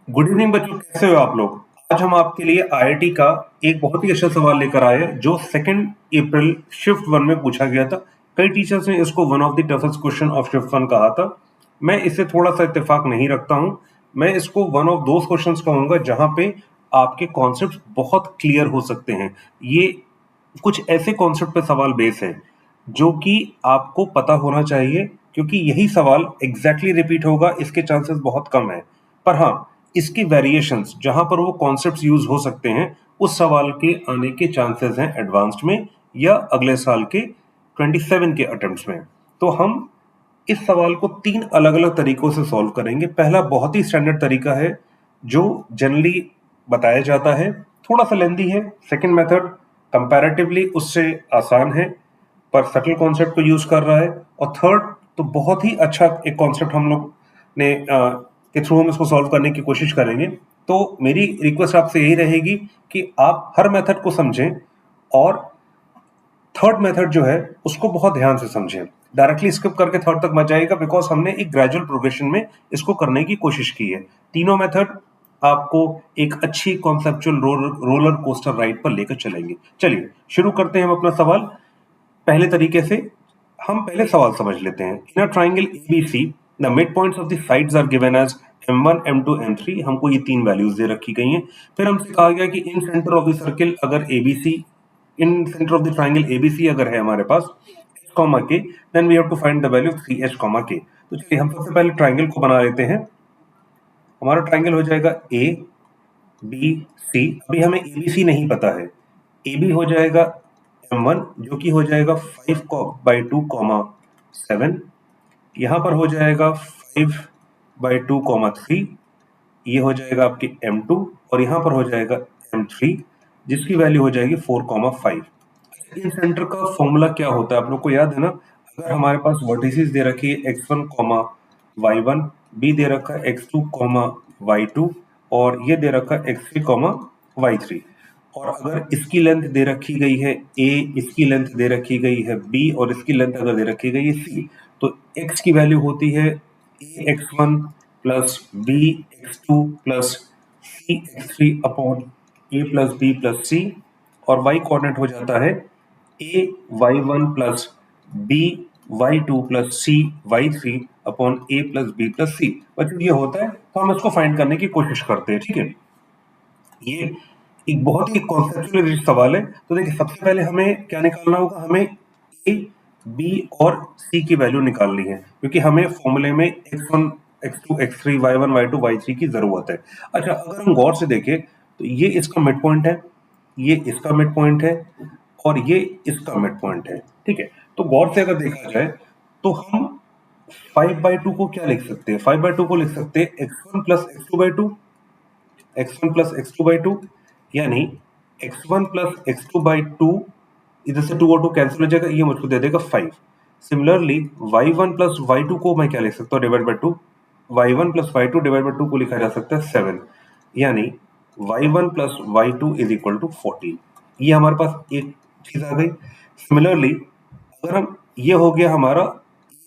Good evening बच्चों, कैसे हो आप लोग। आज हम आपके लिए आईआईटी का एक बहुत ही अच्छा सवाल लेकर आए हैं जो 2 अप्रैल शिफ्ट 1 में पूछा गया था। कई टीचर्स ने इसको one of the toughest question of shift 1 कहा था। मैं इससे थोड़ा सा इत्तेफाक नहीं रखता हूं। मैं इसको वन ऑफ दोज क्वेश्चंस कहूंगा जहां पे आपके कॉन्सेप्ट बहुत क्लियर हो सकते हैं। ये कुछ ऐसे कॉन्सेप्ट पे सवाल बेस है जो कि आपको पता होना चाहिए, क्योंकि यही सवाल एग्जैक्टली रिपीट होगा इसके चांसेस बहुत कम है। पर हाँ, इसकी वेरिएशंस जहां पर वो कॉन्सेप्ट्स यूज हो सकते हैं, उस सवाल के आने के चांसेस हैं एडवांस्ड में या अगले साल के 27 के अटेम्प्ट्स में। तो हम इस सवाल को 3 अलग अलग तरीकों से सॉल्व करेंगे। पहला बहुत ही स्टैंडर्ड तरीका है जो जनरली बताया जाता है, थोड़ा सा लेंदी है। सेकंड मेथड कंपैरेटिवली उससे आसान है पर सटल कॉन्सेप्ट को यूज कर रहा है। और थर्ड तो बहुत ही अच्छा एक कॉन्सेप्ट हम लोग ने के थ्रू हम इसको सॉल्व करने की कोशिश करेंगे। तो मेरी रिक्वेस्ट आपसे यही रहेगी कि आप हर मेथड को समझें और थर्ड मेथड जो है उसको बहुत ध्यान से समझें। डायरेक्टली स्किप करके थर्ड तक मत जाइएगा, बिकॉज हमने एक ग्रेजुअल प्रोग्रेशन में इसको करने की कोशिश की है। तीनों मेथड आपको एक अच्छी कॉन्सेप्चुअल रोलर कोस्टर राइड पर लेकर चलेंगे। चलिए शुरू करते हैं हम अपना सवाल पहले तरीके से। हम पहले सवाल समझ लेते हैं। In a triangle ABC the mid points of the sides are given as m1 m2 m3। हमको ये 3 वैल्यूज दे रखी गई हैं। फिर हमसे कहा गया कि incentre of the circle अगर ABC, incentre of the triangle ABC अगर है हमारे पास h comma k, then we have to find the value 3h comma k. तो चलिए हम सबसे पहले ट्राइंगल को बना लेते हैं। हमारा ट्राइंगल हो जाएगा ए बी सी। अभी हमें एबीसी नहीं पता है। ए बी हो जाएगा m1 जो कि हो जाएगा 5/2 कॉमा 7। यहाँ पर हो जाएगा 5/2 कॉमा 3। ये हो जाएगा आपके m2 और यहाँ पर हो जाएगा m3 जिसकी वैल्यू हो जाएगी 4/5। इन सेंटर का फॉर्मूला क्या होता है आप लोग को याद है ना। अगर हमारे पास वर्टिसेस दे रखी है x1 y1, b दे रखा है x2 y2 और ये दे रखा है x3 y3। और अगर इसकी लेंथ दे रखी गई है a, इसकी लेंथ दे रखी गई है b और इसकी लेंथ अगर दे रखी गई है c, तो x की वैल्यू होती है ax1 plus bx2 plus cx3 upon a plus b plus c। और y कोऑर्डिनेट हो जाता है a y1 plus b y2 plus c y3 upon a plus b plus c। बच्चों ये होता है, तो हम इसको फाइंड करने की कोशिश करते हैं। ठीक है, ये एक बहुत ही कॉन्सेप्चुअल रिच सवाल है। तो देखिए सबसे पहले हमें क्या निकालना होगा, हमें a b और c की वैल्यू निकालनी है, क्योंकि हमें फॉर्मूले में x1 x2 x3 y1 y2 y3 की जरूरत है। अच्छा, अगर हम गौर से देखें तो ये इसका मिड पॉइंट है, ये इसका मिड पॉइंट है और ये इसका मिड पॉइंट है। ठीक है, तो गौर से अगर देखा जाए तो हम 5/2 को क्या लिख सकते हैं, 5/2 को लिख सकते हैं x1 plus x2/2, x1 plus x2/2, यानी x1 प्लस x2/2, इधर से 2 और 2 कैंसिल हो जाएगा, ये मुझको दे देगा 5। सिमिलरली y1 प्लस y2 को मैं क्या लिख सकता हूँ, divide by 2। y1 plus y2 divide by 2 को लिखा जा सकता है 7, यानी y1 plus y2 is equal to 14। ये हमारे पास एक चीज आ गई। सिमिलरली अगर हम, ये हो गया हमारा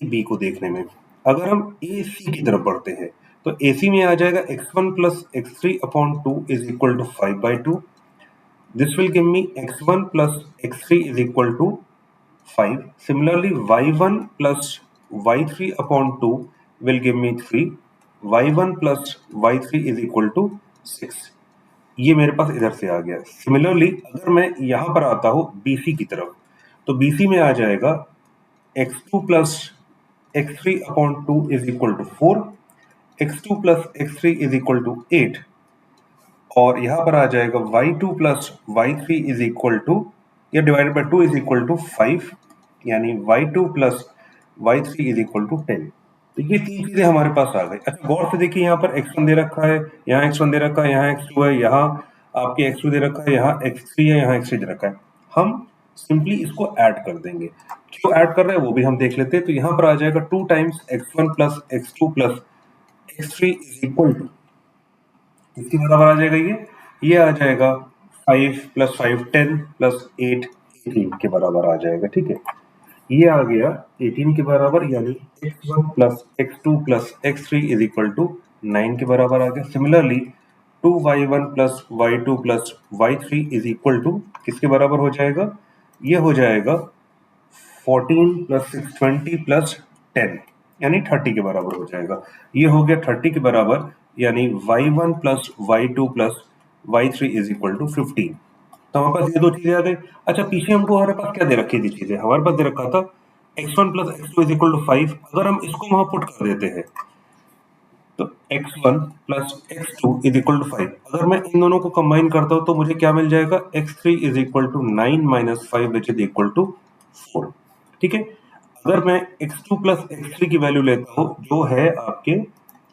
ए बी को देखने में। अगर हम ए सी की तरफ बढ़ते हैं तो ए सी में आ जाएगा x1 plus x3 upon 2 is equal to 5/2। This will give me x1 plus x3 is equal to 5। Similarly y1 plus y3 upon 2 will give me 3। y1 plus y3 is equal to 6। ये मेरे पास इधर से आ गया। Similarly अगर मैं यहां पर आता हूं बीसी की तरफ, तो बीसी में आ जाएगा x2 plus x3 upon 2 is equal to 4, x2 plus x3 is equal to 8 और यहां पर आ जाएगा y2 plus y3 is equal to, या divided by 2 is equal to 5, यानी y2 plus y3 is equal to 10। तो ये तीन चीजें हमारे पास आ गई। अच्छा गौर से देखिए, यहाँ पर x1 दे रखा है, यहाँ x1 दे रखा है, यहाँ x2 है, यहाँ आपके x2 दे रखा है, यहाँ x3 है, यहाँ x3 दे रखा है। हम सिंपली इसको ऐड कर देंगे। क्यों ऐड कर रहे हैं वो भी हम देख लेते हैं। तो यहाँ पर आ जाएगा 2 times x1 plus x2 plus x3 is equal to, इसके बराबर आ जाएगा ये आ जाएगा 5 प्लस 5 10 प्लस 8 18 के बराबर आ जाएगा। ठीक है, ये आ गया 18 के बराबर, यानी x1 plus x2 plus x3 is equal to 9 के बराबर आ गया। Similarly 2y1 plus y2 plus y3 is equal to किसके बराबर हो जाएगा? ये हो जाएगा 14 प्लस 620 प्लस 10 यानी 30 के बराबर हो जाएगा। ये हो गया 30 के बराबर, यानी y1 plus y2 plus y3 is equal to 15। तो हमारे पास ये दो चीजें आ गई। अच्छा, पीछे हमको हमारे पास क्या दे रखी थी चीजें? हमारे पास दे रखा था x1 plus x2 is equal to 5। अगर हम इसको वहां पुट कर देते हैं तो x1 plus x2 is equal to 5। अगर मैं इन दोनों को कंबाइन करता हूं तो मुझे क्या मिल जाएगा? x3 is equal to 9 minus 5 which is equal to 4। ठीक है। अगर मैं x2 प्लस x3 की वैल्यू लेता हूं जो है आपके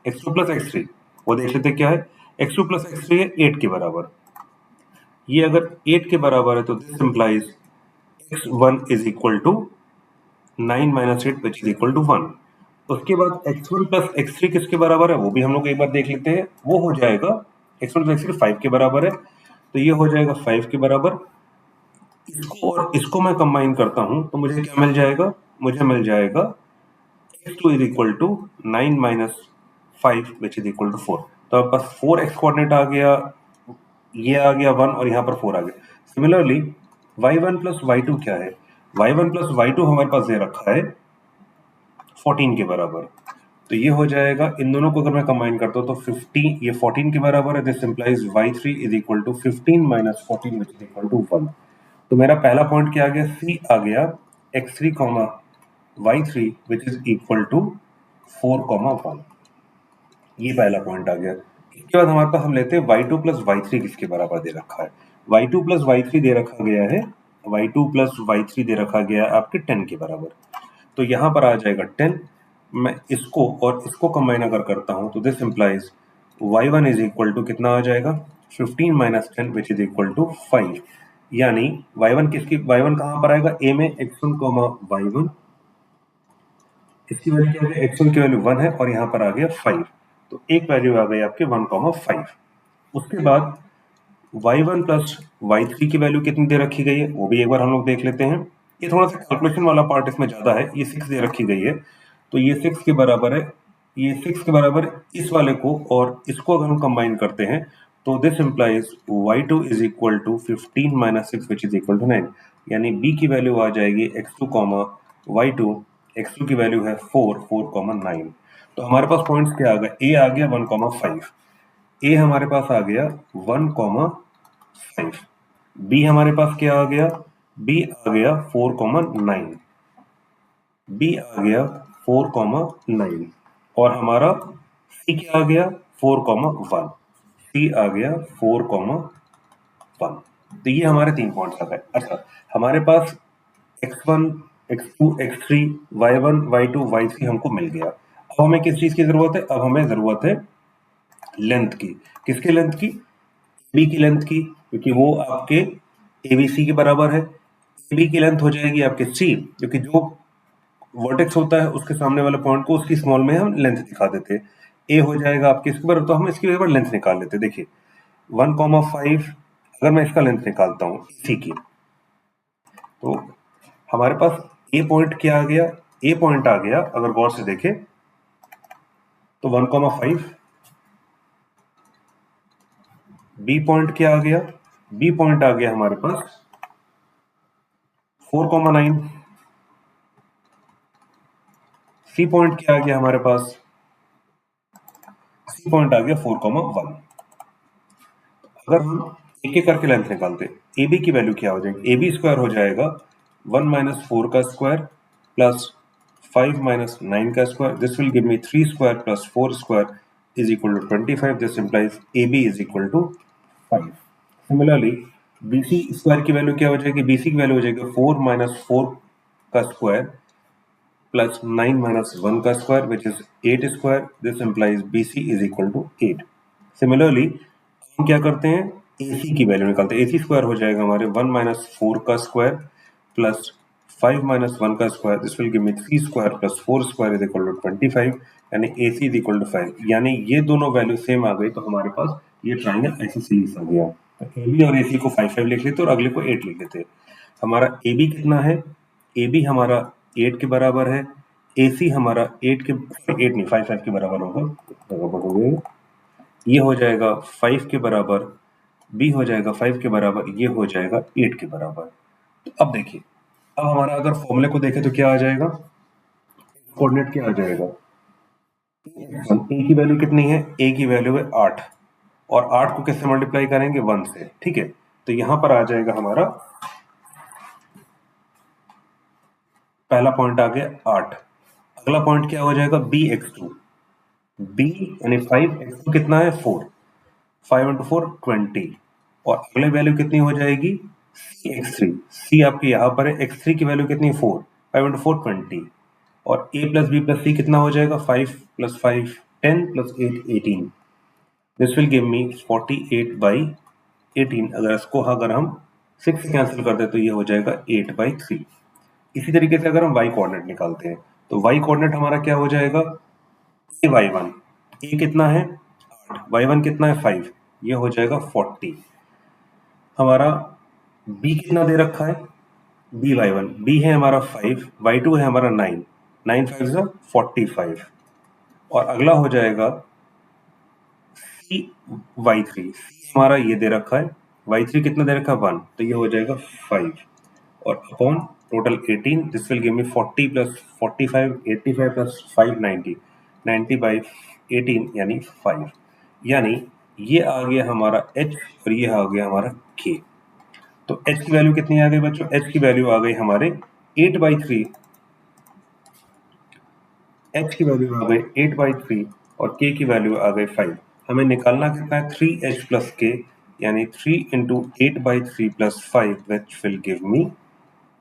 x2 प्लस x3, वो देख लेते क्या है। x2 प्लस x3 है 8 के बराबर। ये अगर 8 के बराबर है तो this implies x1 is equal to 9 minus 8 which is equal to 1। उसके बाद x1 प्लस x3 किसके बराबर है वो भी हम लोग एक बार देख लेते हैं। वो हो जाएगा x1 प्लस x3 5 के बराबर है, तो ये हो जाएगा 5 के बराबर। इसको और इसको मैं कंबाइन करता हूं तो मुझे क्या मिल जाएगा? मुझे मिल जाएगा x2 is equal to 9 minus 5 which is equal to 4। तो आपके पास 4x कोऑर्डिनेट आ गया, ये आ गया 1 और यहाँ पर 4 आ गया। सिमिलरली y1 प्लस y2 क्या है? y1 प्लस y2 हमारे पास दे रखा है 14 के बराबर। तो ये हो जाएगा, इन दोनों को अगर मैं कंबाइन करता हूँ तो 15, ये 14 के बराबर है। This implies y3 is equal to 15 minus 14 which is equal to 1। तो मेरा पहला पॉइंट क्या आ गया? c आ गया x3 comma y3 which is equal to 4 comma 1। ये पहला पॉइंट आ गया। इसके बाद हमारे पास हम लेते हैं y2 प्लस y3 किसके बराबर दे रखा है? y2 प्लस y3 दे रखा गया है, y2 प्लस y3 दे रखा गया है आपके 10 के बराबर। तो यहां पर आ जाएगा 10। मैं इसको और इसको कंबाइन अगर करता हूं तो this implies y1 is equal to कितना आ जाएगा? 15 minus 10 which is equal to 5। यानी y1 कहां पर आएगा? a में x1 y1, इसकी वैल्यू क्या है? x1 की वैल्यू 1 है और यहाँ पर आ गया 5। तो एक वैल्यू आ गई आपके 1,5। उसके बाद y1 प्लस y3 की वैल्यू कितनी दे रखी गई है वो भी एक बार हम लोग देख लेते हैं। ये थोड़ा सा कैलकुलेशन वाला पार्ट इसमें ज्यादा है। ये 6 दे रखी गई है, तो ये 6 के बराबर है। ये 6 के बराबर इस वाले को और इसको अगर हम कंबाइन करते हैं तो this implies y2 is equal to 15 minus 6 which is equal to 9। यानी b की वैल्यू आ जाएगी x2 कॉमा y2। x2 की वैल्यू है 4 कॉमा 9। तो हमारे पास पॉइंट्स क्या आ गए? a आ गया 1,5, a हमारे पास आ गया 1,5, b हमारे पास क्या आ गया? b आ गया 4,9, b आ गया 4,9 और हमारा c क्या आ गया? 4,1, c आ गया 4,1। तो ये हमारे 3 पॉइंट्स आ गए। अच्छा, हमारे पास x1, x2, x3, y1, y2, y3 हमको मिल गया। अब हमें किस चीज की जरूरत है? अब हमें जरूरत है लेंथ की। किसकी लेंथ की? बी की लेंथ की, क्योंकि वो आपके एबीसी के बराबर है। बी की लेंथ हो जाएगी आपके सी, क्योंकि जो वर्टेक्स होता है उसके सामने वाले पॉइंट को उसकी स्मॉल में हम लेंथ दिखा देते हैं। ए हो जाएगा आपके इसके बराबर, तो हम इसके बराबर लेंथ निकाल लेते हैं। देखिए 1,5, अगर मैं इसका लेंथ निकालता हूँ सी की, तो हमारे पास ए पॉइंट क्या आ गया? ए पॉइंट आ गया, अगर गौर से देखें तो 1,5। बी पॉइंट क्या आ गया? बी पॉइंट आ गया हमारे पास 4,9। सी पॉइंट क्या आ गया हमारे पास? सी पॉइंट आ गया 4,1। अगर हम एक एक करके लेंथ निकालते, ए बी की वैल्यू क्या हो जाएगी? ए बी स्क्वायर हो जाएगा 1 माइनस 4 का स्क्वायर प्लस 5 माइनस 9 का square. This will give me 3 square plus 4 square is equal to 25। This implies A B is equal to 5। Similarly BC square की value क्या हो जाएगी? बीसी की वैल्यू हो जाएगी 4 माइनस 4 का स्क्वायर प्लस 9 माइनस 1 का square which is 8 square. This implies BC is equal to 8। Similarly हम क्या करते हैं? AC की वैल्यू निकालते हैं। AC स्क्वायर हो जाएगा हमारे 1 माइनस 4 का स्क्वायर प्लस 5 माइनस 1 का square. This will give me 3 square plus 4 square is equal to 25। यानी AC इज इक्वल टू 5। यानी ये दोनों वैल्यू सेम आ गई, तो हमारे पास ये ट्राइंगल आइसोसेलेस आ गया। तो AB और AC को 5 लिख लेते और अगले को 8 लिख लेते। हमारा AB कितना है? AB हमारा 8 के बराबर है। AC हमारा 8 नहीं 5 के बराबर होगा, बराबर हो गया, ये हो जाएगा 5 के बराबर, B हो जाएगा 5 के बराबर, ये हो जाएगा 8 के बराबर। तो अब देखिए, अब हमारा अगर फॉर्मूले को देखें तो क्या आ जाएगा, कोऑर्डिनेट क्या आ जाएगा, A की वैल्यू कितनी है, A की वैल्यू है 8, और 8 को किससे मल्टीप्लाई करेंगे, 1 से, ठीक है। तो यहां पर आ जाएगा हमारा पहला पॉइंट आ गया 8, अगला पॉइंट क्या हो जाएगा, bx2, b यानी 5x2 कितना है 4, 5 इंटू 4 20, और अगले वैल्यू कितनी हो जाएगी x3, c आपके यहाँ पर है, x3 की वैल्यू कितनी है 4, 5 इंटू 4 20, और a plus b plus c कितना हो जाएगा 5 plus 5 10 plus 8 18, this will give me 48 by 18, अगर हम 6 से कैंसिल कर दे तो ये हो जाएगा 8 बाई 3। इसी तरीके से अगर हम y कोऑर्डिनेट निकालते हैं तो y कोऑर्डिनेट हमारा क्या हो जाएगा, a y1, a कितना है 8, y1 कितना है 5, ये हो जाएगा 40। हमारा b कितना दे रखा है, b y1, b है हमारा 5, y2 है हमारा 9, 9 5 जा 45, और अगला हो जाएगा c y3, हमारा ये दे रखा है, y3 कितना दे रखा है 1, तो ये हो जाएगा 5, और upon total 18, this will give me 40 plus 45 85 plus 5 90, 90 by 18 यानी 5, यानी ये आ गया हमारा h और ये आ गया हमारा k। तो h की वैल्यू कितनी आ गई बच्चों, h की वैल्यू आ गई हमारे 8 बाई 3, h की वैल्यू आ गई 8 बाई 3, और k की वैल्यू आ गई 5। हमें निकालना कितना है 3h प्लस k, यानी 3 into 8 by 3 plus 5, which will give me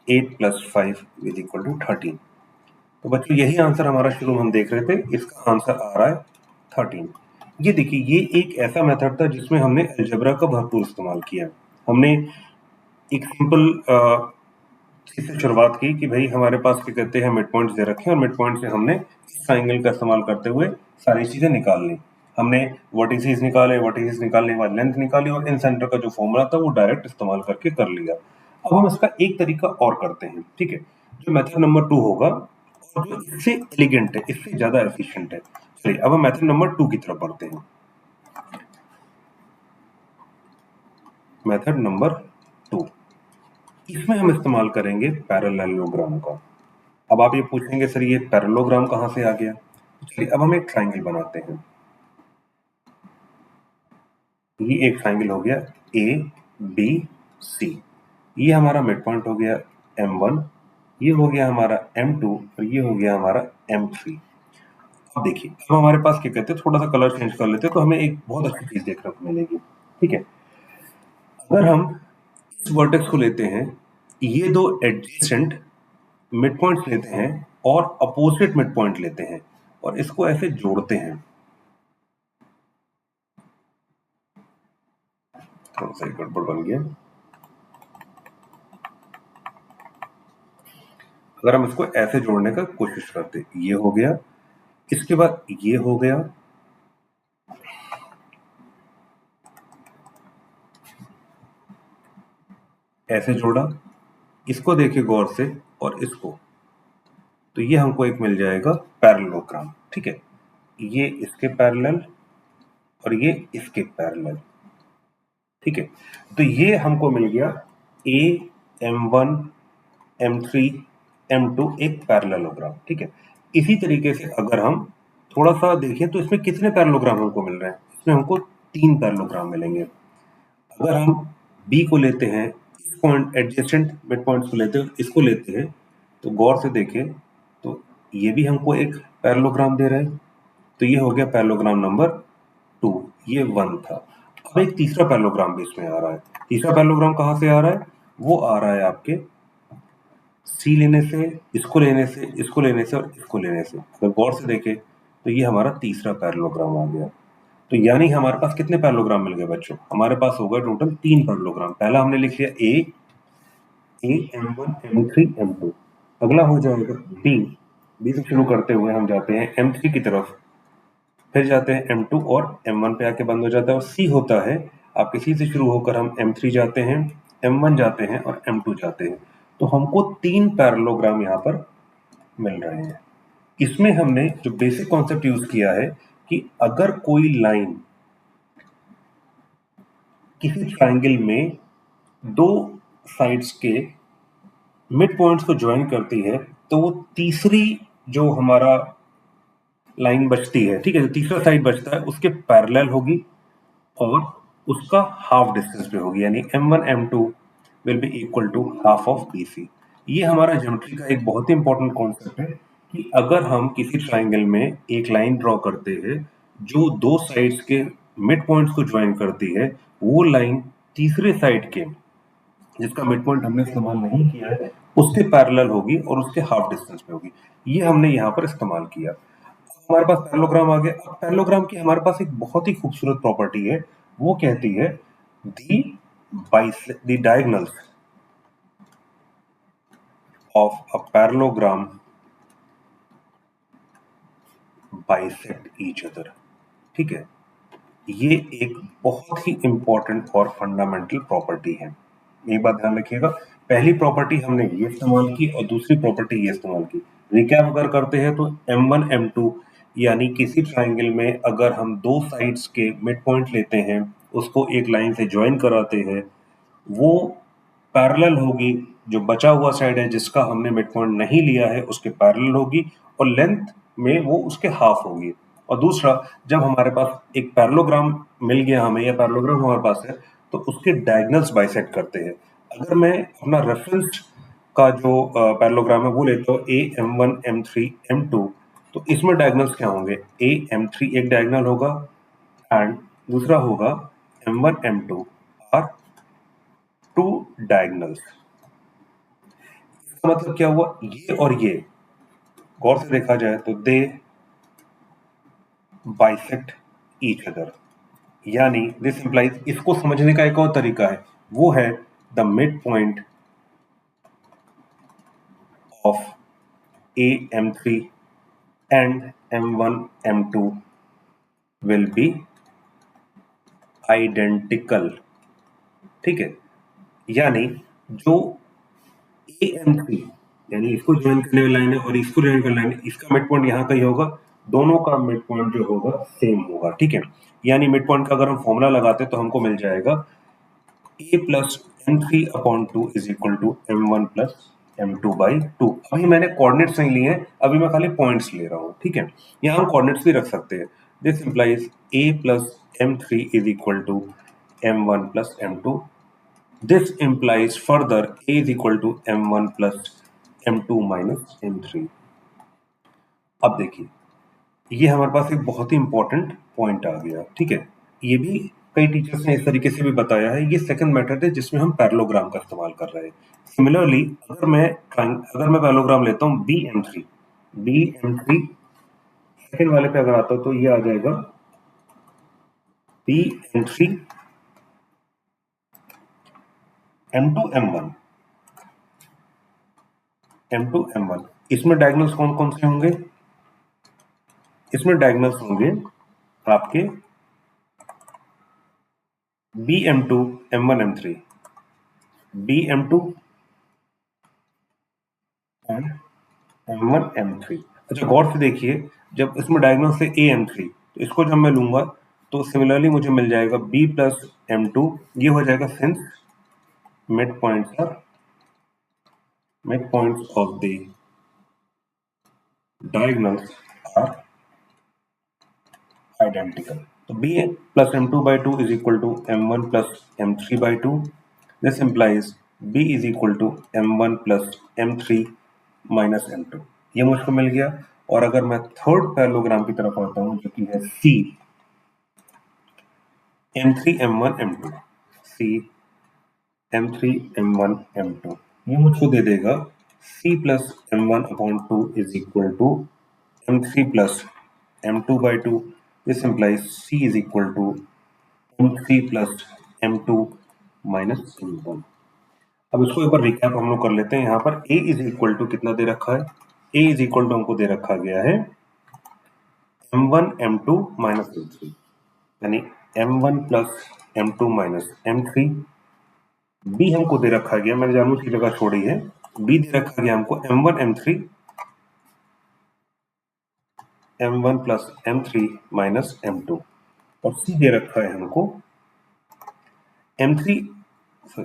8 plus 5 is equal to 13। तो बच्चों यही आंसर हमारा शुरू हम देख रहे थे, इसका आंसर आ रहा है 13। ये देखिए, ये एक ऐसा मेथड था जिसमें हमने अलजेब्रा का भरपूर इस्तेमाल किया। हमने एक सिंपल चीज से शुरुआत की कि भाई हमारे पास क्या कहते हैं मिड पॉइंट्स दे रखे हैं, और मिड पॉइंट से हमने ट्राइंगल का इस्तेमाल करते हुए सारी चीजें निकाल ली। हमने वर्टिसेस निकाले, वर्टिसेस निकालने के बाद लेंथ निकाली, और इन सेंटर का जो फॉर्मूला था वो डायरेक्ट इस्तेमाल करके कर लिया। अब हम इसका एक तरीका और करते हैं, ठीक है, जो मेथड नंबर 2 होगा, और जो इससे एलिगेंट है, इससे ज्यादा एफिशिएंट है। चलिए अब हम मेथड नंबर 2 की तरफ बढ़ते हैं। मेथड नंबर 2, इसमें हम इस्तेमाल करेंगे पैरेललोग्राम का। अब आप ये पूछेंगे सर ये पैरेललोग्राम कहां से आ गया, चलिए अब हम एक ट्राइंगल बनाते हैं। ये एक ट्राइंगल हो गया ए बी सी, ये हमारा मिड पॉइंट हो गया M1, ये हो गया हमारा M2, और ये हो गया हमारा M3। अब देखिए, अब हमारे पास क्या कहते हैं, थोड़ा सा कलर चेंज कर लेते हैं तो हमें एक बहुत अच्छी चीज देखने को मिलेगी, ठीक है। अगर हम इस वर्टेक्स को लेते हैं, ये दो एडजेसेंट मिड पॉइंट्स लेते हैं और अपोजिट मिड पॉइंट लेते हैं, और इसको ऐसे जोड़ते हैं। थोड़ा सा गड़बड़ बन गया। अगर हम इसको ऐसे जोड़ने का कोशिश करते, ये हो गया, इसके बाद ये हो गया, ऐसे जोड़ा, इसको देखिए गौर से, और इसको, तो ये हमको एक मिल जाएगा पैरेललोग्राम, ठीक है। ये इसके पैरेलल और ये इसके पैरेलल, ठीक है। तो ये हमको मिल गया A M1 M3 M2 एक पैरेललोग्राम, ठीक है। इसी तरीके से अगर हम थोड़ा सा देखें तो इसमें कितने पैरेललोग्राम हमको मिल रहे हैं, इसमें हमको 3 पैरेललोग्राम मिलेंगे। अगर हम B को लेते हैं, इस पॉइंट एडजेसेंट मिड पॉइंट्स को लेते हैं, इसको लेते हैं, तो गौर से देखें तो ये भी हमको एक पैरेललोग्राम दे रहा है, तो ये हो गया पैरेललोग्राम नंबर 2, ये 1 था। अब एक तीसरा पैरेललोग्राम भी इसमें आ रहा है। तीसरा पैरेललोग्राम कहाँ से आ रहा है, वो आ रहा है आपके C लेने से, इसको लेने से, इसको लेने से, और इसको लेने से। अगर गौर से देखें तो ये हमारा तीसरा पैरेललोग्राम आ गया। तो यानी हमारे पास कितने पैरेललोग्राम मिल गए बच्चों, हमारे पास होगा टोटल 3 पैरेललोग्राम। पहला हमने लिख लिया A M1 M3 M2, अगला हो जाएगा B से शुरू करते हुए हम जाते हैं M3 की तरफ, फिर जाते हैं M2 और M1 पे आके बंद हो जाता है, और C होता है आपके C से शुरू होकर हम M3 जाते हैं, M1 जाते हैं और M2 जाते हैं। तो हमको 3 पैरेललोग्राम यहाँ पर मिल रहे हैं। इसमें हमने जो बेसिक कॉन्सेप्ट यूज किया है कि अगर कोई लाइन किसी ट्रायंगल में दो साइड्स के मिड पॉइंट्स को ज्वाइन करती है तो वो तीसरी जो हमारा लाइन बचती है, ठीक है, जो तीसरा साइड बचता है उसके पैरेलल होगी और उसका हाफ डिस्टेंस पे होगी, यानी m1 m2 will be equal to half of BC। ये हमारा ज्योमेट्री का एक बहुत ही इंपॉर्टेंट कॉन्सेप्ट है कि अगर हम किसी ट्राइंगल में एक लाइन ड्रॉ करते हैं जो दो साइड्स के मिड पॉइंट्स को ज्वाइन करती है, वो लाइन तीसरे साइड के जिसका मिड पॉइंट हमने इस्तेमाल नहीं किया है उसके पैरेलल होगी और उसके हाफ डिस्टेंस पे होगी। ये हमने यहाँ पर इस्तेमाल किया। हमारे पास पैरेललोग्राम आ गया। अब पैरेललोग्राम की हमारे पास एक बहुत ही खूबसूरत प्रॉपर्टी है, वो कहती है the diagonals of a parallelogram bisect each other. ठीक है, ये एक बहुत ही इंपॉर्टेंट और फंडामेंटल प्रॉपर्टी है। एक बात ध्यान रखिएगा, पहली प्रॉपर्टी हमने ये इस्तेमाल की और दूसरी प्रॉपर्टी ये इस्तेमाल की। रिकैप अगर करते हैं तो m1 m2 यानी किसी ट्राइंगल में अगर हम दो साइड्स के मिड पॉइंट लेते हैं, उसको एक लाइन से ज्वाइन कराते हैं, वो पैरेलल होगी, जो बचा हुआ साइड है जिसका हमने मिड पॉइंट नहीं लिया है उसके पैरेलल होगी और लेंथ में वो उसके हाफ होगी। और दूसरा, जब हमारे पास एक पैरेललोग्राम मिल गया हमें या पैरेललोग्राम हमारे पास है तो उसके डायगोनल्स बाइसेक्ट करते हैं। अगर मैं अपना रेफरेंस का जो पैरेललोग्राम है वो लेता हूँ a m1 m3 m2, तो इसमें डायगोनल्स क्या होंगे? a m3 एक डायगोनल होगा एंड दूसरा होगा m1 m2 are two diagonals. इसका मतलब क्या हुआ? ये और ये गौर से देखा जाए तो दे बाइसेक्ट ईच अदर, यानी दिस इंप्लाइज, इसको समझने का एक और तरीका है, वो है the mid point of am3 and m1 m2 will be identical. ठीक है, यानी जो am3 यानी इसको ज्वाइन करने वाली लाइन है और इसको ज्वाइन करने लाइन है, इसका मिड पॉइंट यहाँ कहीं होगा, दोनों का मिड पॉइंट जो होगा सेम होगा। ठीक है, यानी मिड पॉइंट का अगर हम फॉर्मूला लगाते हैं तो हमको मिल जाएगा a plus m3 upon 2 is equal to m1 plus m2 by 2। अभी मैंने कोऑर्डिनेट्स नहीं लिए हैं, अभी मैं खाली पॉइंट्स ले रहा हूँ। ठीक है, यहाँ हम कोऑर्डिनेट्स भी रख सकते हैं। This implies a plus m3 is equal to m1 plus m2। This implies further a is equal to m1 plus m2 minus m3। अब देखिए, ये हमारे पास एक बहुत ही इंपॉर्टेंट पॉइंट आ गया। ठीक है, ये भी कई टीचर्स ने इस तरीके से भी बताया है। ये सेकंड मेथड है जिसमें हम पैरेललोग्राम का इस्तेमाल कर रहे हैं। सिमिलरली अगर मैं पैरेललोग्राम लेता हूँ bm3 सेकंड वाले पे अगर आता हूँ तो ये आ जाएगा bm3 m2 m1 m2 m1। इसमें डायगोनल्स कौन कौन से होंगे? इसमें डायगोनल्स होंगे आपके bm2 m1 m3 bm2 and m1 m3। अच्छा, गौर से देखिए, जब इसमें डायगोनल से am3 तो इसको जब मैं लूंगा तो सिमिलरली मुझे मिल जाएगा b प्लस m2। ये हो जाएगा since mid points of the diagonals are identical. So b plus m2 by 2 is equal to m1 plus m3 by 2. This implies b is equal to m1 plus m3 minus m2। ये मुझको मिल गया। और अगर मैं third parallelogram की तरफ आता हूँ जो कि है c m3 m1 m2 c m3 m1 m2, ये मुझको दे देगा c plus m1 upon 2 is equal to m3 plus m2 by 2। This implies c is equal to m3 plus m2 minus m1। अब इसको एक बार रिकैप हम लोग कर लेते हैं। यहाँ पर a इज इक्वल टू कितना दे रखा है? a इज इक्वल टू हमको दे रखा गया है m1 m2 माइनस m3, यानी m1 plus m2 minus m3। b हमको दे रखा गया, मैंने जानबूझ की जगह छोड़ी है, b दे रखा गया हमको m1 m3 m1 plus m3 minus m2 और c दे रखा है हमको m3,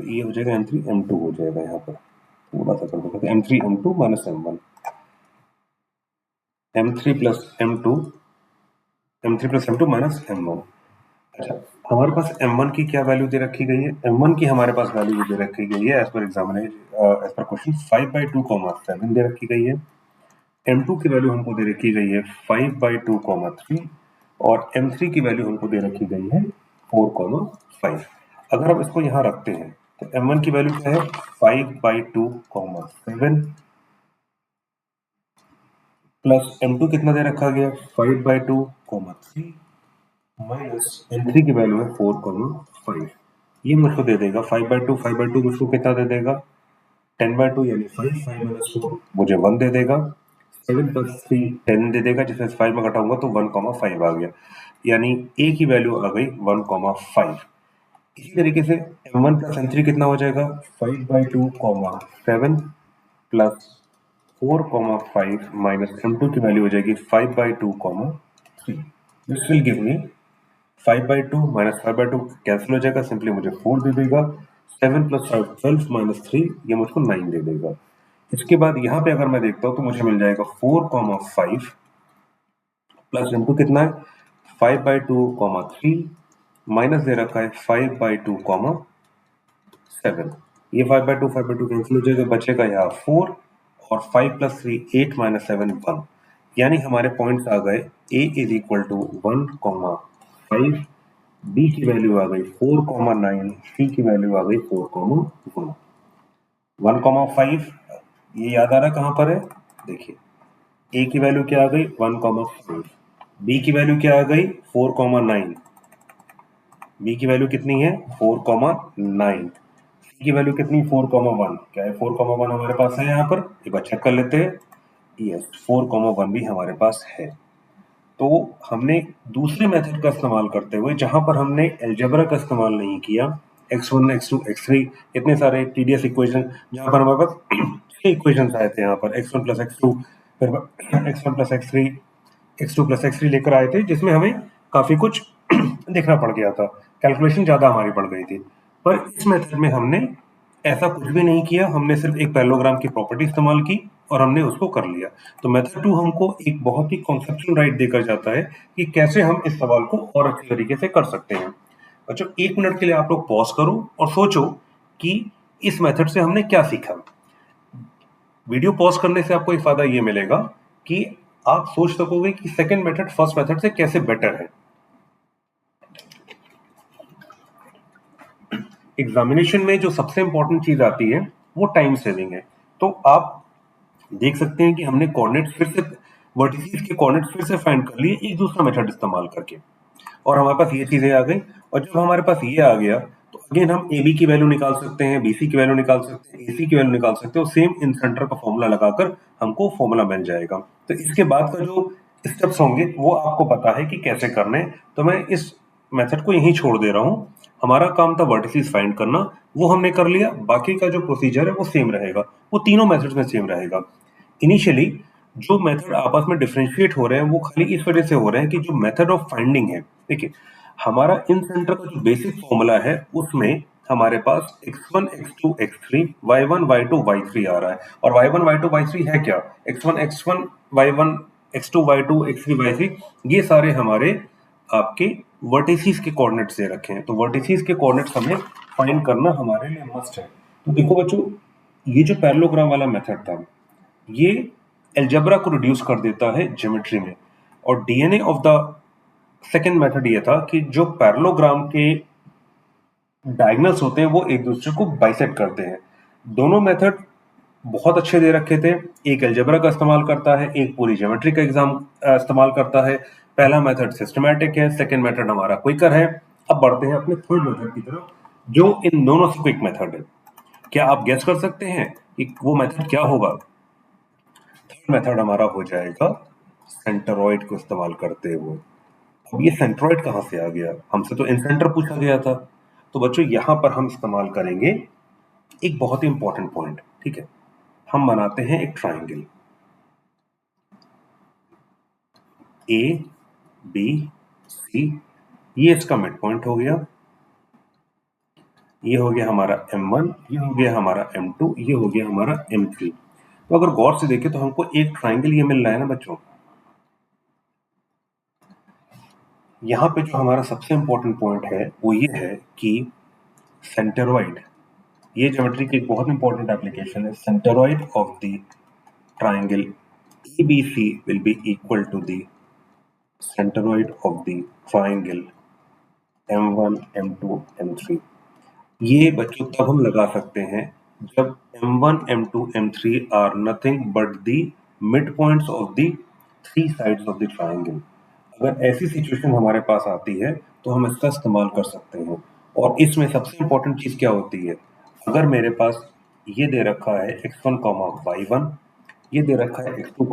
ये हो जाएगा m3 m2 हो जाएगा, यहाँ पर थोड़ा सा कर देते हैं m3 m2 minus m1, m3 plus m2 m3 plus m2 minus m1। अच्छा, हमारे पास m1 की क्या वैल्यू दे रखी गई है? m1 की हमारे पास वैल्यू दे रखी गई है as per examination as per question 5/2, 7 दे रखी गई है। m2 की वैल्यू हमको दे रखी गई है 5/2, 3 और m3 की वैल्यू हमको दे रखी गई है 4, 5। अगर हम इसको यहाँ रखते हैं तो m1 की वैल्यू क्या है 5/2, 7 प्लस m2 कितना दे रखा गया 5/2, 3 माइनस m3 की वैल्यू है 4, 5। ये मुझको दे देगा 5/2 मुझको कितना दे देगा 10/2 यानी 5 माइनस 4 मुझे 1 दे देगा। 7 प्लस 3 10 दे देगा, जिसमें 5 में घटाऊंगा तो 1, 5 आ गया, यानी a की वैल्यू आ गई 1, 5। इसी तरीके से m1 प्लस m3 कितना हो जाएगा 5/2, 7 प्लस 4, 5 माइनस m2 की वैल्यू हो जाएगी 5/2, 3। This will give me 5/2 minus 5/2 cancel हो जाएगा, सिंपली मुझे 4 दे देगा। 7 प्लस 5 12 माइनस 3 ये मुझको 9 दे देगा। इसके बाद यहाँ पे अगर मैं देखता हूँ तो मुझे मिल जाएगा 4, 5 प्लस इनटू कितना है 5/2, 3 माइनस दे रखा है 5/2, 7। ये 5/2 कैंसिल हो जाएगा, बचेगा यहाँ 4 और 5 प्लस 3 8 माइनस 7 1। यानी हमारे पॉइंट्स आ गए a is equal to 1, 5, b की वैल्यू आ गई 4, 9, c की वैल्यू आ गई 4, 1, 1, 5। ये याद आ रहा है कहाँ पर है? देखिए a की वैल्यू क्या आ गई 1, 5, b की वैल्यू क्या आ गई 4, 9, b की वैल्यू कितनी है 4, 9, c की वैल्यू कितनी 4, 1। क्या है 4, 1 हमारे पास है यहाँ पर, एक बार चेक कर लेते हैं। यस 4, 1 भी हमारे पास है। तो हमने दूसरे मेथड का इस्तेमाल करते हुए, जहां पर हमने एलजेब्रा का इस्तेमाल नहीं किया, x1, x2, x3 इतने सारे टीडीएस इक्वेशन, जहां पर हमारे पास 6 इक्वेशन आए थे, यहाँ पर x1 प्लस x2 फिर x1 plus x3 x2 plus x3 लेकर आए थे, जिसमें हमें काफी कुछ देखना पड़ गया था, कैलकुलेशन ज्यादा हमारी बढ़ गई थी। पर इस मेथड में हमने ऐसा कुछ भी नहीं किया, हमने सिर्फ एक पैरेललोग्राम की प्रॉपर्टी इस्तेमाल की और हमने उसको कर लिया। तो मेथड 2 हमको एक बहुत ही कॉन्सेप्चुअल राइट देकर जाता है कि कैसे हम इस सवाल को और अच्छे तरीके से कर सकते हैं। बच्चों 1 मिनट के लिए आप लोग पॉज करो और सोचो कि इस मेथड से हमने क्या सीखा। वीडियो पॉज करने से आपको एक फायदा ये मिलेगा कि आप सोच सकोगे कि सेकंड मेथड फर्स्ट मेथड से कैसे बेटर है। एग्जामिनेशन में जो सबसे इंपॉर्टेंट चीज आती है वो टाइम सेविंग है। तो आप देख सकते हैं कि हमने कोऑर्डिनेट्स फिर से, वर्टिसेस के कोऑर्डिनेट्स फिर से फाइंड कर लिए एक दूसरा मेथड इस्तेमाल करके, और हमारे पास ये चीजें आ गई। और जब हमारे पास ये आ गया तो अगेन हम ए बी की वैल्यू निकाल सकते हैं, बी सी की वैल्यू निकाल सकते हैं, ए सी की वैल्यू निकाल सकते हैं, और सेम इन सेंटर का फॉर्मूला लगाकर हमको फॉर्मूला मिल जाएगा। तो इसके बाद का जो स्टेप्स होंगे वो आपको पता है कि कैसे करने। तो मैं इस मेथड को यहीं छोड़ दे रहा हूँ। हमारा काम था वर्टिसेस फाइंड करना, वो हमने कर लिया। बाकी का जो प्रोसीजर है वो सेम रहेगा, वो तीनों मेथड्स में सेम रहेगा। इनिशियली जो मेथड आपस में डिफरेंशिएट हो रहे हैं वो खाली इस वजह से हो रहे हैं कि जो मेथड ऑफ फाइंडिंग है, देखिए हमारा इन सेंटर का जो बेसिक फॉर्मूला है उसमें हमारे पास x1, x2, x3, y1, y2, y3 आ रहा है। और y1, y2, y3 है क्या? x1, x1, y1, x2, y2, x3, y3 ये सारे हमारे आपके वर्टिसेस के कोऑर्डिनेट्स दे रखे हैं। तो वर्टिसेस के कोऑर्डिनेट्स हमें फाइंड करना हमारे लिए मस्ट है। तो देखो बच्चों, ये जो पैरेललोग्राम वाला मेथड था ये अलजेब्रा को रिड्यूस कर देता है ज्योमेट्री में। और DNA of the second method ये था कि जो पैरेललोग्राम के डायगोनल्स होते हैं वो एक दूसरे को बाइसेक्ट करते हैं। दोनों मेथड बहुत अच्छे दे रखे थे। एक अलजेब्रा का इस्तेमाल करता है, एक पूरी ज्योमेट्री का इस्तेमाल करता है। पहला मेथड सिस्टमैटिक है, सेकेंड मेथड हमारा क्विकर है। अब बढ़ते हैं अपने थर्ड मेथड की तरफ, जो इन दोनों से क्विक मेथड है। क्या आप गेस कर सकते हैं कि वो मेथड क्या होगा? थर्ड मेथड हमारा हो जाएगा सेंटरोइड को इस्तेमाल करते हुए। अब ये सेंट्रोइड कहां से आ गया? हमसे तो इनसेंटर पूछा गया था। तो बच्चों यहां पर हम इस्तेमाल करेंगे एक बहुत ही इंपॉर्टेंट पॉइंट। ठीक है, हम बनाते हैं एक ट्राइंगल। ए बी सी, ये इसका मिड पॉइंट हो गया, ये हो गया हमारा M1, ये हो गया हमारा M2, ये हो गया हमारा M3। तो अगर गौर से देखें तो हमको एक ट्राइंगल ये मिल रहा है ना बच्चों। यहाँ पे जो हमारा सबसे इंपॉर्टेंट पॉइंट है वो ये है कि सेंटरॉइड, ये ज्योमेट्री की एक बहुत इंपॉर्टेंट एप्लीकेशन है। Centroid of the triangle ABC will be equal to the centroid of the triangle M1, M2, M3। ये बच्चों तब हम लगा सकते हैं जब M1, M2, M3 are nothing but the midpoints of the three sides of the triangle। अगर ऐसी सिचुएशन हमारे पास आती है तो हम इसका इस्तेमाल कर सकते हैं। और इसमें सबसे इंपॉर्टेंट चीज क्या होती है, अगर मेरे पास ये दे रखा है x1, y1, ये दे रखा है x2,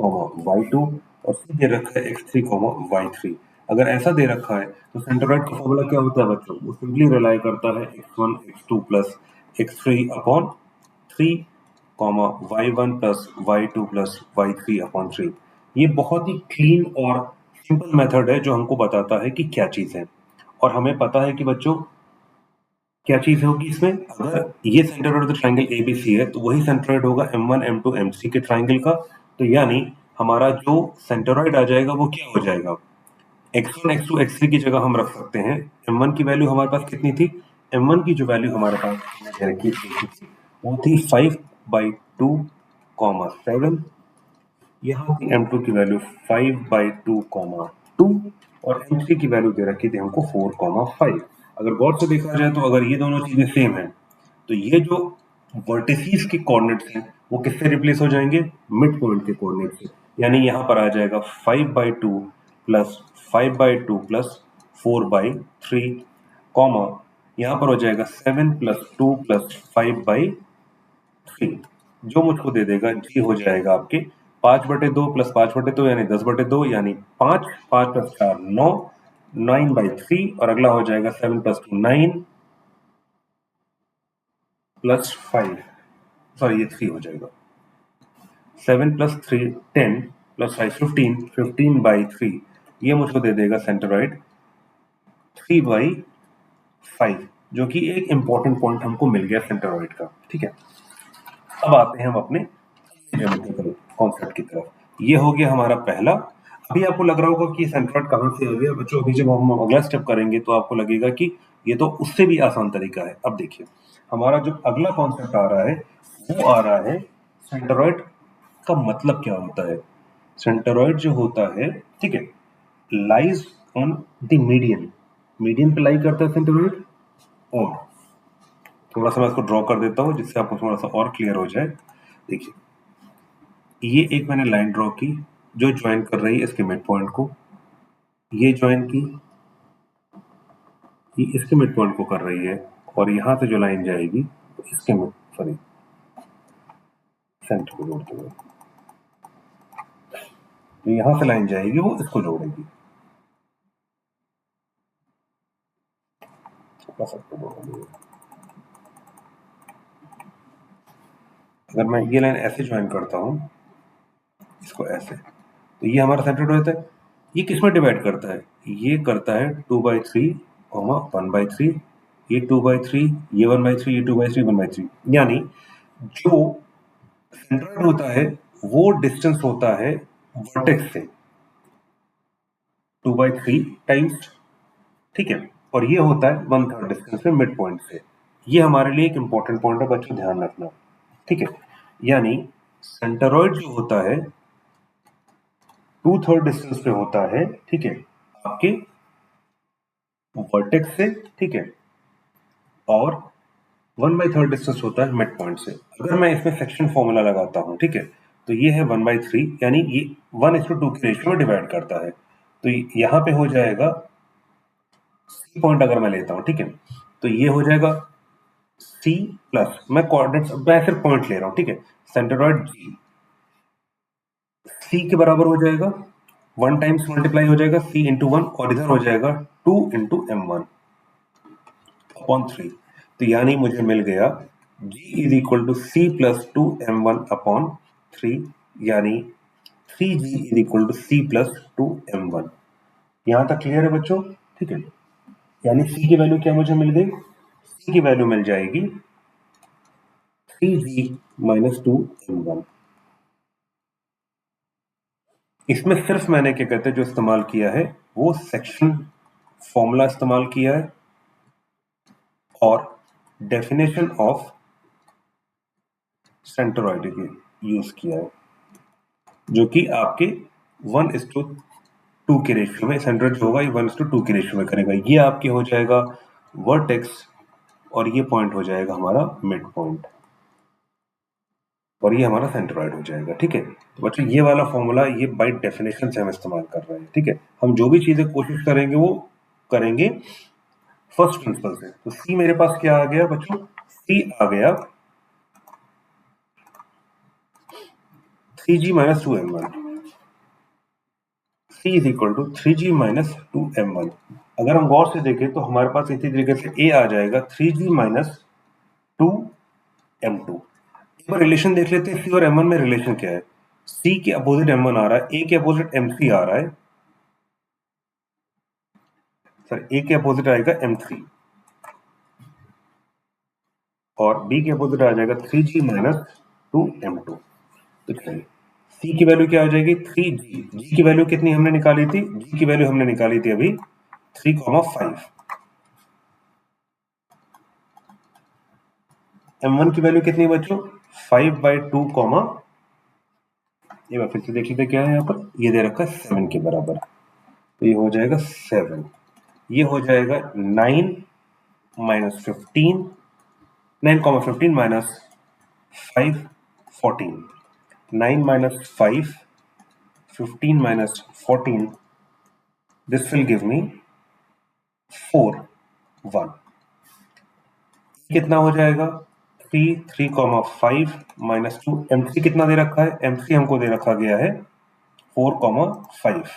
y2 और ये दे रखा है x3, y3। अगर ऐसा दे रखा है तो सेंटरॉइड का फॉर्मूला क्या होता है बच्चों, वो सिंपली रिलाई करता है x1, x2 plus x3 upon 3, y1 plus y2 plus y3 upon 3। ये बहुत ही क्लीन और सिंपल मेथड है जो हमको बताता है कि क्या चीज है। और हमें पता है कि बच्चों क्या चीज होगी इसमें, अगर ये सेंटरॉइड ऑफ द ट्रायंगल ABC है तो वही सेंटरॉइड होगा M1, M2, MC के ट्रायंगल का। तो यानी हमारा जो सेंटरॉइड आ जाएगा वो क्या हो जाएगा, x1, x2, x3 की जगह हम रख सकते हैं M1 की वैल्यू हमारे पास कितनी थी, M1 की जो वैल्यू हमारे पास रखी थी वो थी 5/2, 7। यहाँ थी M2 की वैल्यू 5/2, 2 और M3 की वैल्यू दे रखी थी हमको 4, 5। अगर गौर से देखा जाए तो अगर ये दोनों चीजें सेम हैं तो ये जो वर्टिसीज के कोऑर्डिनेट्स हैं वो किससे रिप्लेस हो जाएंगे, मिड पॉइंट के कोऑर्डिनेट से। यानी यहाँ पर आ जाएगा 5/2 प्लस 5/2 प्लस 4/3, कॉमा यहाँ पर हो जाएगा 7 प्लस 2 प्लस 5/3, जो मुझको दे देगा जी हो जाएगा आपके 5/2 प्लस 5/2 यानी 10/2 यानी 5, 5 प्लस 4 9, 9/3 और अगला हो जाएगा 7 प्लस 2 9 प्लस 5, सॉरी ये 3 हो जाएगा, 7 प्लस 3 10 प्लस 5 15, 15/3 ये मुझको दे देगा सेंटरॉइड 3/5, जो कि एक इंपॉर्टेंट पॉइंट हमको मिल गया सेंटरॉइड का। ठीक है, अब आते हैं हम अपने ज्योमेट्रिकल कॉन्सेप्ट की तरफ। ये हो गया हमारा पहला। अभी आपको लग रहा होगा कि सेंटरॉइड कहाँ से आ गया बच्चों, अभी जब हम अगला स्टेप करेंगे तो आपको लगेगा कि ये तो उससे भी आसान तरीका है। अब देखिए हमारा जो अगला कॉन्सेप्ट आ रहा है वो आ रहा है सेंटरॉइड का मतलब क्या होता है। सेंटरॉइड जो होता है, ठीक है, lies on the median, median पे लाई करता है सेंटरॉइड। और थोड़ा सा मैं इसको ड्रॉ कर देता हूँ जिससे आपको थोड़ा सा और क्लियर हो जाए। देखिए ये एक मैंने लाइन ड्रॉ की जो ज्वाइन कर रही है इसके मिड पॉइंट को, ये ज्वाइन की, ये इसके मिड पॉइंट को कर रही है, और यहां से जो लाइन जाएगी तो इसके मिड, सॉरी सेंटर को जोड़ते हुए, तो यहां से लाइन जाएगी वो इसको जोड़ेगी, अगर मैं ये लाइन ऐसे ज्वाइन करता हूं इसको ऐसे, तो ये हमारा सेंटर रहता है। ये किस में डिवाइड करता है, ये करता है 2/3, 1/3, ये 2/3, ये 1/3, ये 2/3, 1/3। यानी जो सेंट्रॉइड होता है वो डिस्टेंस होता है वर्टेक्स से 2/3 टाइम्स, ठीक है, और ये होता है 1/3 डिस्टेंस में मिड पॉइंट से। ये हमारे लिए एक इंपॉर्टेंट पॉइंट है बच्चों, ध्यान रखना। ठीक है, यानी सेंटरॉइड जो होता है 2/3 डिस्टेंस पे होता है, ठीक है, आपके वर्टेक्स से, ठीक है, और 1/3 डिस्टेंस होता है मिड पॉइंट से। अगर मैं इसमें सेक्शन फॉर्मूला लगाता हूं, ठीक है, तो ये है 1/3, यानी ये 1:2 की रेशियो में डिवाइड करता है। तो यहां पे हो जाएगा सी पॉइंट अगर मैं लेता हूं, ठीक है, तो ये हो जाएगा सी प्लस, मैं कोऑर्डिनेट्स, मैं सिर्फ पॉइंट ले रहा हूं, ठीक है, सेंटरॉइड जी सी के बराबर हो जाएगा, 1 टाइम्स मल्टीप्लाई हो जाएगा सी इंटू 1, और इधर हो जाएगा 2 इंटू M1 अपॉन 3। तो यानी मुझे मिल गया G is equal to C plus 2 M1 upon 3, यानी 3g is equal to c plus 2m1। यहां तक क्लियर है बच्चों? ठीक है, यानी c की वैल्यू क्या मुझे मिल गई? c की वैल्यू मिल जाएगी 3g माइनस 2m1। इसमें सिर्फ मैंने क्या कहते हैं जो इस्तेमाल किया है वो सेक्शन फॉर्मूला इस्तेमाल किया है और डेफिनेशन ऑफ सेंट्रोइड यूज किया है, जो कि आपके 1:2 के रेशियो में सेंट्रोइड जो होगा ये 1:2 के रेशियो में करेगा। ये आपके हो जाएगा वर्टेक्स और ये पॉइंट हो जाएगा हमारा मिड पॉइंट और ये हमारा सेंट्रोइड हो जाएगा। ठीक है, तो बच्चों ये वाला फॉर्मूला ये बाय डेफिनेशन से हम इस्तेमाल कर रहे हैं। ठीक है, हम जो भी चीजें कोशिश करेंगे वो करेंगे फर्स्ट प्रिंसिपल से। तो सी मेरे पास क्या आ गया बच्चों? सी आ गया 3g minus 2m1। c is equal to 3g minus 2m1। अगर हम गौर से देखें तो हमारे पास इसी तरीके से a आ जाएगा 3g माइनस 2m2। एक बार रिलेशन देख लेते हैं, c और m1 में रिलेशन क्या है। c के अपोजिट m1 आ रहा है, a के अपोजिट m3 आ रहा है, सर a के अपोजिट आएगा m3 और b के अपोजिट आ जाएगा 3g माइनस 2m2। तो चलिए c की वैल्यू क्या हो जाएगी? 3g। g की वैल्यू कितनी हमने निकाली थी? g की वैल्यू हमने निकाली थी अभी 3,5। m1 की वैल्यू कितनी बच्चों? 5/2, ये बार फिर से देख लेते क्या है यहाँ पर, ये दे रखा है 7 के बराबर, तो ये हो जाएगा 7। ये हो जाएगा 9 minus 15, 9,15 minus 5, 14। 9 minus 5, 15 minus 14, this will give मी 4, 1। कितना हो जाएगा? 3, 3,5 माइनस 2। m3 कितना दे रखा है? m3 हमको दे रखा गया है 4,5,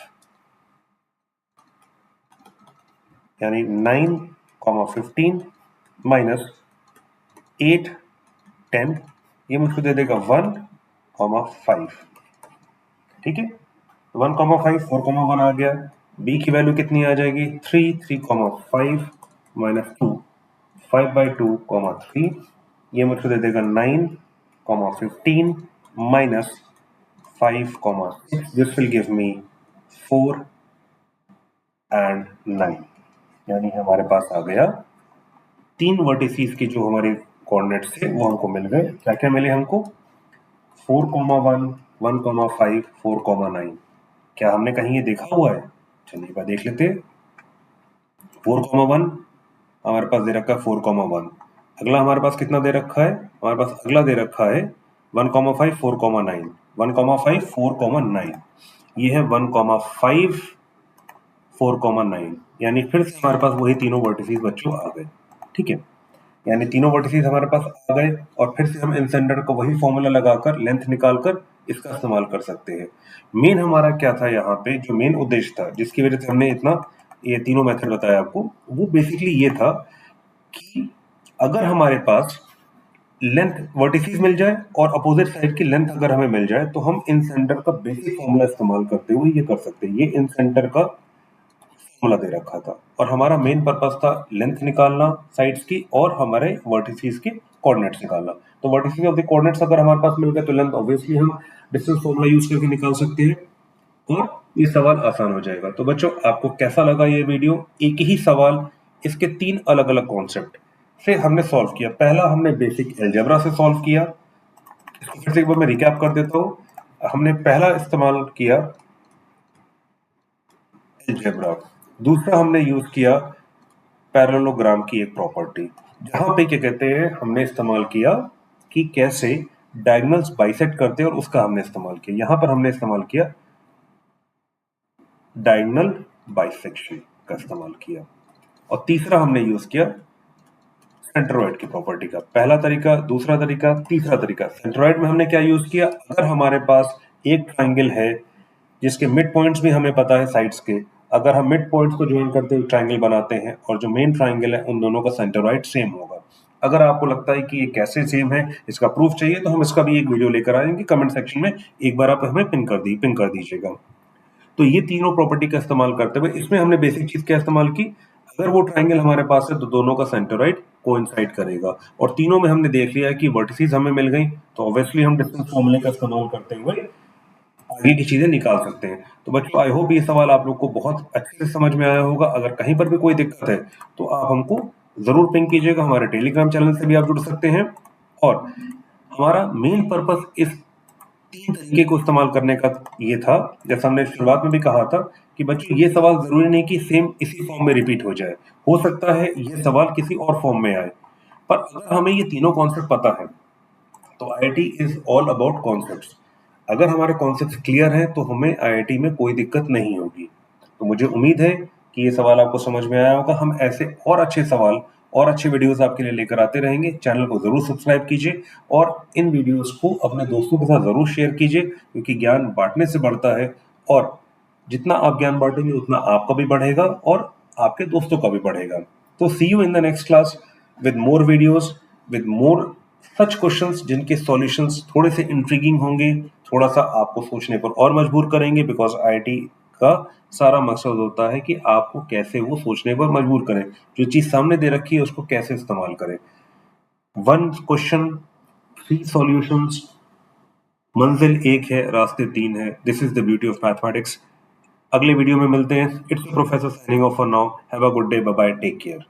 यानी 9,15 माइनस 8, 10, ये मुझको दे देगा 1,5। ठीक है, 1,5, 4,1 आ गया। b की वैल्यू कितनी आ जाएगी? 3, 3,5 माइनस 2, 5/2, 3, ये मुझको दे देगा 9,15 minus 5,6, this will give me 4 and 9, यानी हमारे पास आ गया 3 वर्टिसेस के जो हमारे कोऑर्डिनेट्स थे वो हमको मिल गए। क्या क्या मिले हमको? 4,1, 1,5, 4,9। क्या हमने कहीं ये देखा हुआ है? चलिए एक बार देख लेते हैं। 4,1 हमारे पास दे रखा है 4,1। अगला हमारे पास कितना दे रखा है? हमारे पास अगला दे रखा है 1,5, 4,9। 1,5, 4,9, ये है 1,5, 4,9, यानी फिर से हमारे पास वही तीनों वर्टिसेस बच्चों आ गए। ठीक है, यानी तीनों वर्टिसेस हमारे पास आ गए और फिर से हम इन सेंटर को वही फॉर्मूला लगाकर लेंथ निकालकर इसका इस्तेमाल कर सकते हैं। मेन हमारा क्या था यहाँ पे, जो मेन उद्देश्य था जिसकी वजह से हमने इतना ये तीनों मेथड बताया आपको, वो बेसिकली ये था कि अगर हमारे पास लेंथ वर्टिसेस मिल जाए और अपोजिट साइड की लेंथ अगर हमें मिल जाए तो हम इन सेंटर का बेसिक फॉर्मूला इस्तेमाल करते हुए ये कर सकते हैं। ये इन सेंटर का फॉर्मूला दे रखा था और हमारा मेन पर्पस था लेंथ निकालना साइड्स की और हमारे वर्टिसेस के कोऑर्डिनेट्स निकालना। तो वर्टिसेस ऑफ द कोऑर्डिनेट्स अगर हमारे पास मिल गए तो लेंथ ऑब्वियसली हम डिस्टेंस फॉर्मूला यूज करके निकाल सकते हैं और ये सवाल आसान हो जाएगा। तो बच्चों आपको कैसा लगा ये वीडियो? एक ही सवाल इसके 3 अलग अलग कॉन्सेप्ट से हमने सॉल्व किया। पहला हमने बेसिक अलजेब्रा से सॉल्व किया, इसको फिर से एक बार मैं रिकैप कर देता हूं। हमने पहला इस्तेमाल किया अलजेब्रा, दूसरा हमने यूज किया पैरेललोग्राम की एक प्रॉपर्टी, जहां पे क्या कहते हैं हमने इस्तेमाल किया कि कैसे डायगोनल्स बाइसेक्ट करते हैं और उसका हमने इस्तेमाल किया। यहां पर हमने इस्तेमाल किया डायगोनल बाइसेक्शन का इस्तेमाल किया और तीसरा हमने यूज किया सेंट्रोइड की प्रॉपर्टी का। पहला तरीका, दूसरा तरीका, तीसरा तरीका। सेंट्रोइड में हमने क्या यूज किया? अगर हमारे पास एक ट्राइंगल है जिसके मिड पॉइंट्स भी हमें पता है साइड्स के, अगर हम मिड पॉइंट्स को ज्वाइन करते हुए ट्राइंगल बनाते हैं और जो मेन ट्राइंगल है उन दोनों का सेंट्रोइड सेम होगा। अगर आपको लगता है कि ये कैसे सेम है, इसका प्रूफ चाहिए, तो हम इसका भी एक वीडियो लेकर आएंगे। कमेंट सेक्शन में एक बार आप हमें पिन कर दीजिएगा। तो ये तीनों प्रॉपर्टी का इस्तेमाल करते हुए इसमें हमने बेसिक चीज क्या इस्तेमाल की, अगर वो ट्राइंगल हमारे पास है तो दोनों का सेंटरोइड कोइंसाइड करेगा। और तीनों में हमने देख लिया है कि वर्टिसेस हमें मिल गई, तो ऑब्वियसली हम डिस्टेंस फॉर्मूले का इस्तेमाल करते हुए आगे की चीजें निकाल सकते हैं। तो बच्चों, आई होप ये सवाल आप लोग को बहुत अच्छे से समझ में आया होगा। अगर कहीं पर भी कोई दिक्कत है तो आप हमको जरूर पिंग कीजिएगा। हमारे टेलीग्राम चैनल से भी आप जुड़ सकते हैं। और हमारा मेन पर्पस इस 3 तरीके को इस्तेमाल करने का ये था, जैसा हमने शुरुआत में भी कहा था कि बच्चों ये सवाल जरूरी नहीं कि सेम इसी फॉर्म में रिपीट हो जाए, हो सकता है ये सवाल किसी और फॉर्म में आए। पर अगर हमें ये तीनों कॉन्सेप्ट पता है तो IIT is all about concepts. अगर हमारे कॉन्सेप्ट्स क्लियर हैं तो हमें आईआईटी में कोई दिक्कत नहीं होगी। तो मुझे उम्मीद है कि ये सवाल आपको समझ में आया होगा। हम ऐसे और अच्छे सवाल और अच्छे वीडियोस आपके लिए लेकर आते रहेंगे। चैनल को जरूर सब्सक्राइब कीजिए और इन वीडियोस को अपने दोस्तों के साथ जरूर शेयर कीजिए, क्योंकि ज्ञान बांटने से बढ़ता है। और जितना आप ज्ञान बांटेंगे उतना आपका भी बढ़ेगा और आपके दोस्तों का भी बढ़ेगा। तो see you in the next class with more videos, with more such questions जिनके सॉल्यूशंस थोड़े से इंट्रिगिंग होंगे, थोड़ा सा आपको सोचने पर और मजबूर करेंगे। बिकॉज आईआईटी का सारा मकसद होता है कि आपको कैसे वो सोचने पर मजबूर करें, जो चीज सामने दे रखी है उसको कैसे इस्तेमाल करें। 1 क्वेश्चन 3 सॉल्यूशंस, मंजिल एक है, रास्ते 3 है। This is the beauty of mathematics. अगले वीडियो में मिलते हैं। It's professor signing off for now. Have a good day, bye bye, take care.